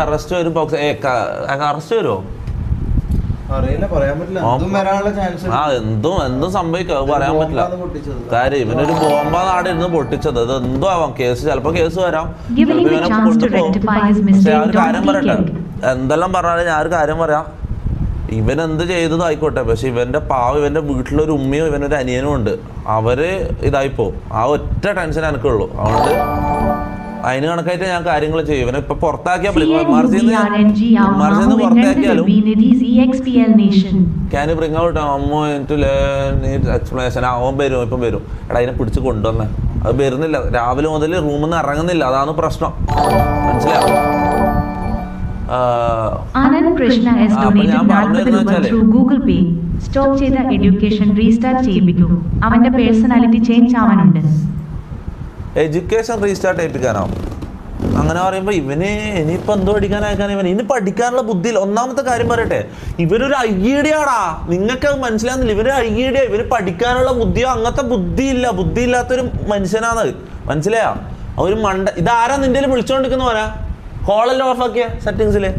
Arrest വരും. Arrest വരുമോ എന്തും സംഭവിക്കാം, പറയാൻ പറ്റില്ല. കാര്യം ഇവനൊരു ബോംബാ നാടെ ഇരുന്ന് പൊട്ടിച്ചത്. അത് എന്തോ ആവാം, കേസ് ചിലപ്പോ കേസ് വരാം. പക്ഷെ ആ ഒരു കാര്യം പറയട്ടെ, എന്തെല്ലാം പറഞ്ഞാലും ഞാൻ ഒരു കാര്യം പറയാം, ഇവനെന്ത് ചെയ്തതും ആയിക്കോട്ടെ, പക്ഷെ ഇവന്റെ ഇവന്റെ വീട്ടിലൊരു ഉമ്മയും ഇവനൊരു അനിയനും ഉണ്ട്. അവര് ഇതായിപ്പോ ആ ഒറ്റ ടെൻഷൻ എനിക്കുള്ളൂ. അതുകൊണ്ട് അതിന് കണക്കായിട്ട് ഞാൻ കാര്യങ്ങൾ ചെയ്യും. ഇവനെ ഇപ്പൊ പുറത്താക്കിയാൽ പുറത്താക്കിയാലും ക്യാൻ ബ്രിങ് ഔട്ട് എക്സ്പ്ലനേഷൻ അവൻ വരും, ഇപ്പം വരും. എടാ അതിനെ പിടിച്ച് കൊണ്ടുവന്നേ, അത് വരുന്നില്ല. രാവിലെ മുതൽ റൂമിൽ നിന്ന് ഇറങ്ങുന്നില്ല, അതാണ് പ്രശ്നം. മനസ്സിലാവും? ആനന്ദ് കൃഷ്ണ has donated 40 രൂപ through Google Pay. സ്റ്റോപ്പ് ചെയ്ത എഡ്യൂക്കേഷൻ റീസ്റ്റാർട്ട് ചെയ്യിപ്പിക്കൂ. അവന്റെ പേഴ്സണാലിറ്റി ചേഞ്ച് ആവാനുണ്ട്. എഡ്യൂക്കേഷൻ റീസ്റ്റാർട്ട് ചെയ്യിപ്പിക്കാനോ? അങ്ങനെ പറയുമ്പോൾ ഇവന് ഇനിയിപ്പോൾ എന്തോ പഠിക്കാനായിക്കാൻ ഇനി പഠിക്കാനുള്ള ബുദ്ധിയില്ല. ഒന്നാമത്തെ കാര്യം പറയട്ടെ, ഇവരൊരു ഐഡിയാടാ, നിങ്ങൾക്ക് അത് മനസ്സിലാകുന്നില്ല. ഇവര് ഐഡിയ, ഇവര് പഠിക്കാനുള്ള ബുദ്ധിയോ അങ്ങനത്തെ ബുദ്ധിയില്ല. ബുദ്ധിയില്ലാത്തൊരു മനുഷ്യനാണ്, മനസ്സിലായോ? ഒരു ഇതാരാ നിന്റെ വിളിച്ചോണ്ടിരിക്കുന്ന പോരാ? കോളെല്ലാം ഓഫാക്കിയ സെറ്റിങ്സില്